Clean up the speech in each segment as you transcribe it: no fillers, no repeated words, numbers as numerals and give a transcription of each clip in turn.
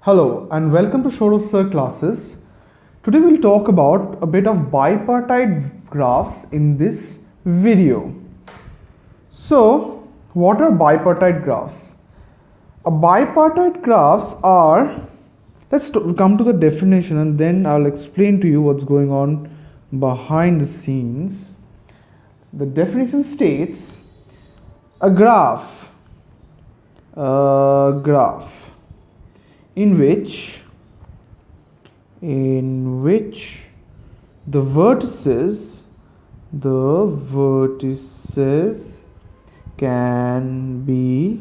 Hello and welcome to Show of Sir classes. Today we'll talk about a bit of bipartite graphs in this video. So, what are bipartite graphs? Bipartite graphs are, let's come to the definition and then I'll explain to you what's going on behind the scenes. The definition states a graph in which the vertices can be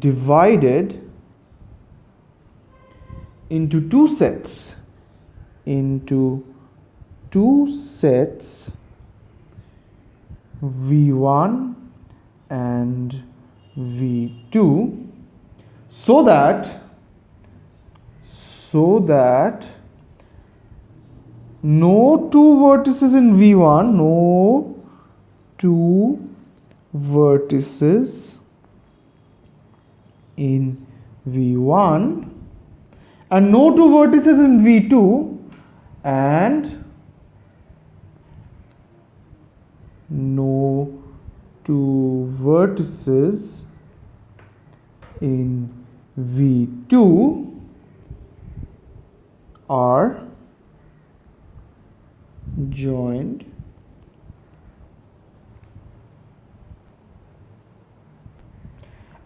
divided into two sets V1 and V2 so that no two vertices in V1 and no two vertices in V2 and no two vertices in V2 are joined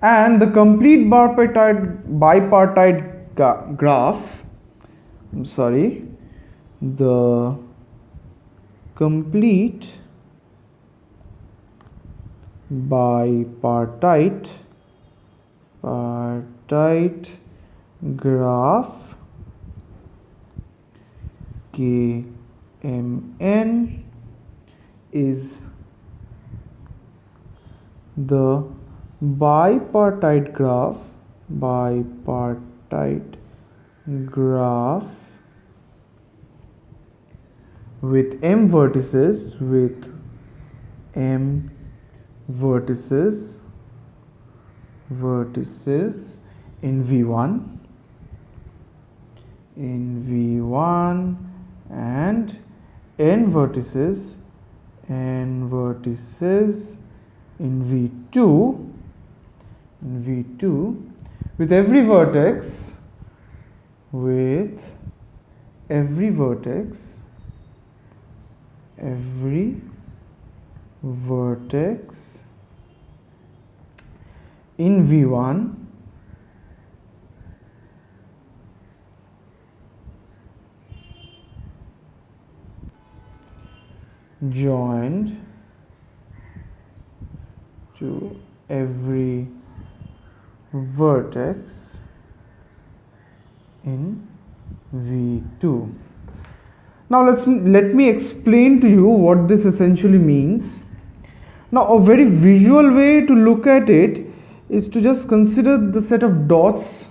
and the complete bipartite graph the complete bipartite graph KMN is the bipartite graph with m vertices in V1 and n vertices in V2 with every vertex in V1 joined to every vertex in V2. Now let me explain to you what this essentially means. Now a very visual way to look at it is to just consider the set of dots.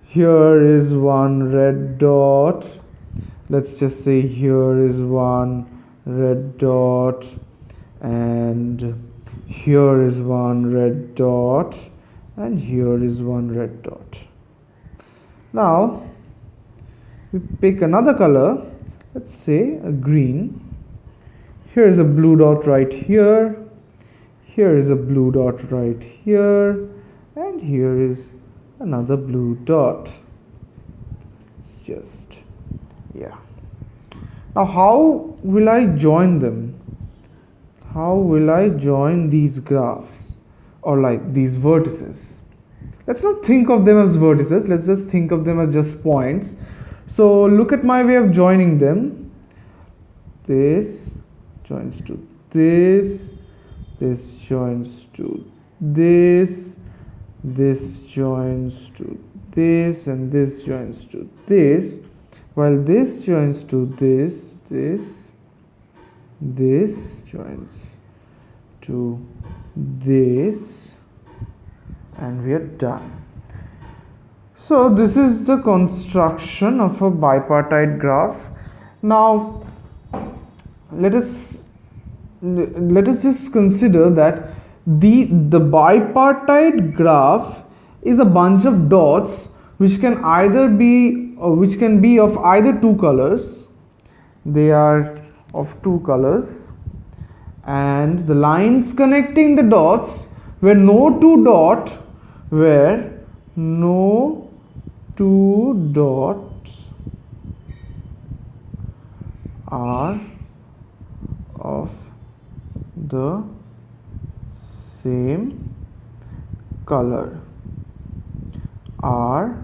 Here is one red dot. Let's just say here is one red dot and here is one red dot and here is one red dot. Now we pick another color, let's say a green. Here is a blue dot right here, here is a blue dot right here, and here is another blue dot. It's just, yeah. Now how will I join them? How will I join these graphs or like these vertices? Let's not think of them as vertices, let's just think of them as just points. So look at my way of joining them. This joins to this, this joins to this, this joins to this, and this joins to this, while this joins to this joins to this, and we are done. So this is the construction of a bipartite graph. Now let us just consider that the bipartite graph is a bunch of dots which can be of either two colors. They are of two colors, and the lines connecting the dots where no two dots are of the same color are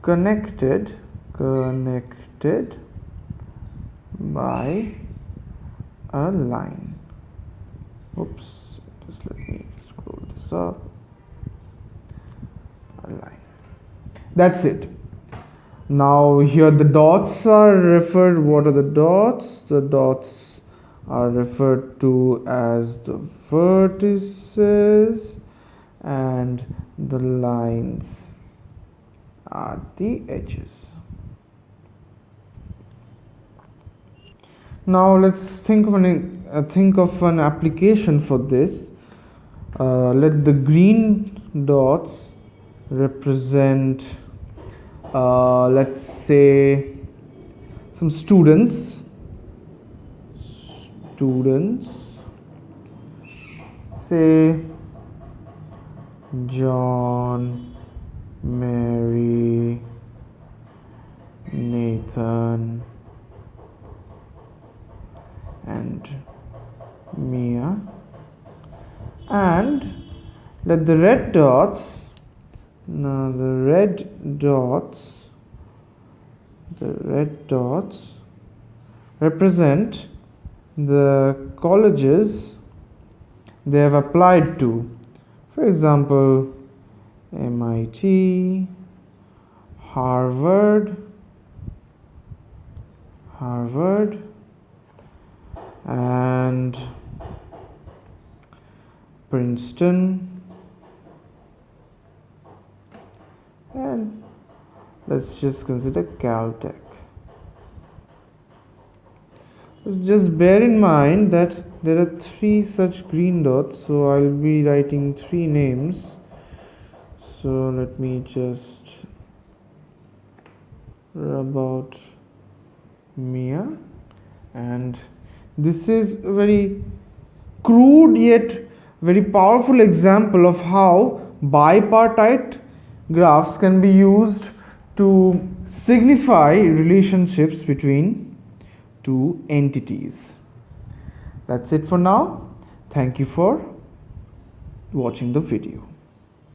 connected by a line. Oops, just let me scroll this up. A line. That's it. Now here the dots are referred. What are the dots? The dots are referred to as the vertices, and the lines are the edges. Now let's think of an application for this. Let the green dots represent, let's say, some students. Say John, Mary, Nathan, and Mia, and let the red dots represent the colleges they have applied to. For example, MIT, Harvard, and Princeton, and let's just consider Caltech. Just bear in mind that there are three such green dots, so I'll be writing three names. So let me just rub out Mia, and this is a very crude yet very powerful example of how bipartite graphs can be used to signify relationships between two entities. That's it for now. Thank you for watching the video.